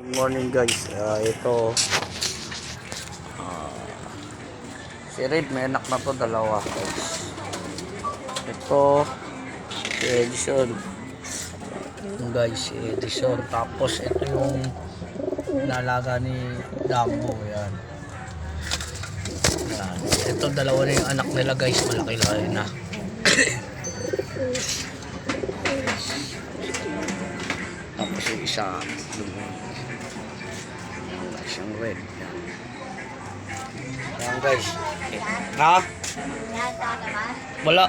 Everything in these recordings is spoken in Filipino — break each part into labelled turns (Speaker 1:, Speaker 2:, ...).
Speaker 1: Good morning guys. Ito si Red, may anak na to, dalawa guys. Ito si Edison. Yung guys, si Edison. Tapos ito yung nalaga ni Dambo. Yan. Yan. Ito dalawa na yung anak nila guys. Malaki-laki na. Tapos yung isa isang red. Yan. Yan guys. Ha? Wala.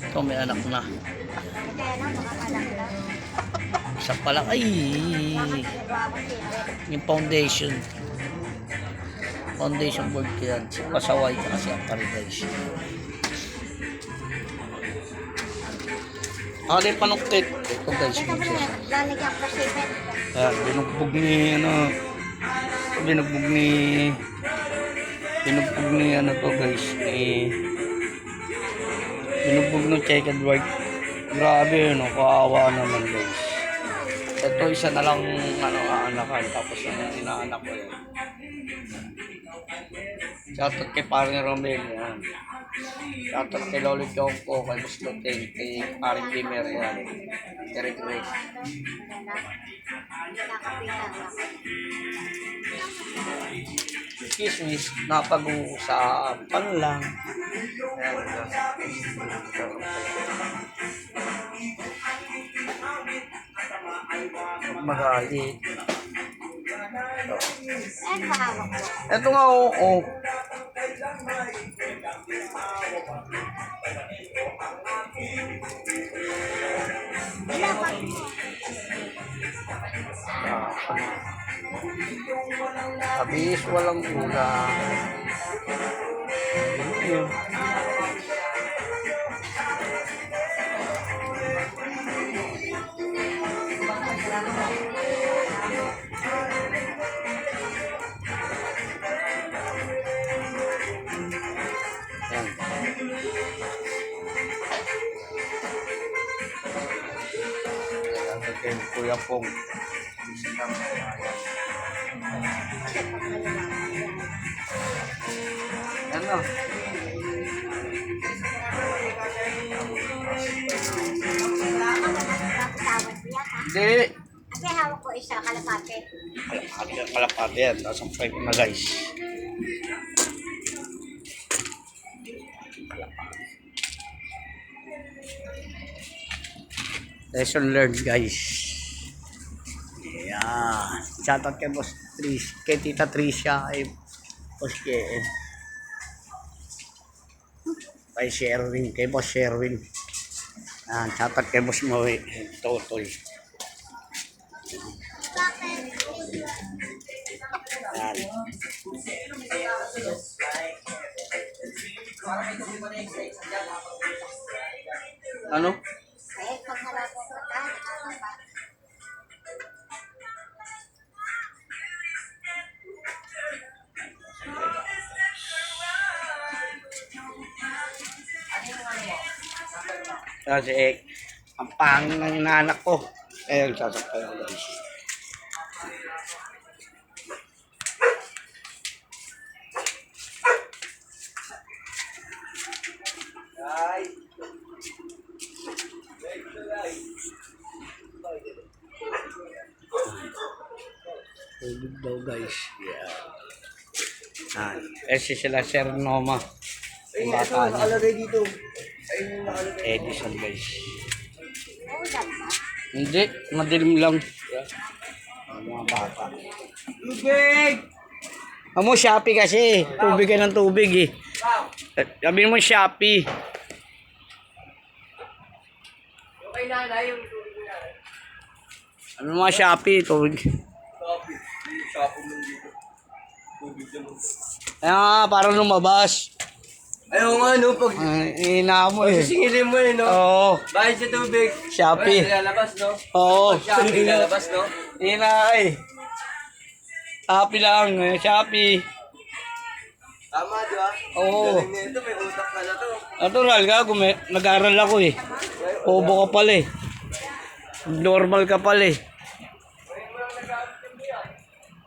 Speaker 1: Ito may anak na. Isa pala. Ay! Yung foundation. Foundation board ko yan. Si pasaway kasi ang pari guys. Ano yung panuktit? Ito guys.
Speaker 2: Lalagyan ko siya.
Speaker 1: Binugbog ni to guys, binugbog ng checkered white. Grabe kaawa naman guys. Ito isa na lang aanakan, tapos yung inaanak ko yan. Shoutout kay Paring Romel yan. Shoutout kay Lolo Chongko, kay Buslotin, kay Paring Gamer yan. Eric Ray. Excuse me, napag-uusapan lang. Magalit. Ito nga, oo. Abis, walang ulang. Kuya Pong. Ano? Hindi.
Speaker 2: Kasi hawak ko isa, kalapate.
Speaker 1: Kalapate yan. Nasa 5 na guys. Lesson learned guys. Yan. Shoutout kay Boss Tris, kay Tita Tricia, kay Boss KM. Kay Sherwin, kay Boss Sherwin. Yan. Shoutout kay Boss Moe, Totoy. Yan. Ano?
Speaker 2: Eh, pagharap ko
Speaker 1: Kasi ang pangin ng inanak ko. Ayun, sasakay ko guys. Tubig daw guys. Yeah. Kasi sila Sir Noma. Yung bata niya.
Speaker 3: Nakalagay dito.
Speaker 1: Edison guys.
Speaker 2: ulan ba?
Speaker 1: Hindi, madilim lang. Ang mga bata.
Speaker 3: Tubig!
Speaker 1: Amo, Shopee kasi. Tubig ka ng tubig eh. Sabihin mo Shopee.
Speaker 3: Okay na yung tubig na.
Speaker 1: Ano mga Shopee? Tubig.
Speaker 3: Coffee. Shopee mo dito. Tubig naman.
Speaker 1: Kaya nga, parang lumabas.
Speaker 3: Ayaw nga no, pag
Speaker 1: Ina mo eh.
Speaker 3: singilin mo no?
Speaker 1: Oo.
Speaker 3: Bakit sa tubig?
Speaker 1: Shopee.
Speaker 3: Lalabas no?
Speaker 1: Oo.
Speaker 3: Shopee lalabas no?
Speaker 1: Ina eh. Shopee lang. Shopee.
Speaker 3: Tama di ba?
Speaker 1: Oo.
Speaker 3: Galing nito, may utak na to.
Speaker 1: Natural ka, nag-aaral ako eh. Obo ka pala eh. Normal ka pala eh.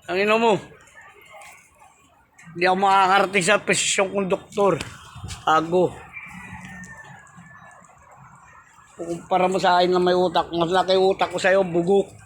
Speaker 1: Ang ino mo. Hindi ako makakarating sa posisyon kong doktor. Ago. Kukumpara mo sa akin na may utak. Mas laki utak ko sa'yo, bugok.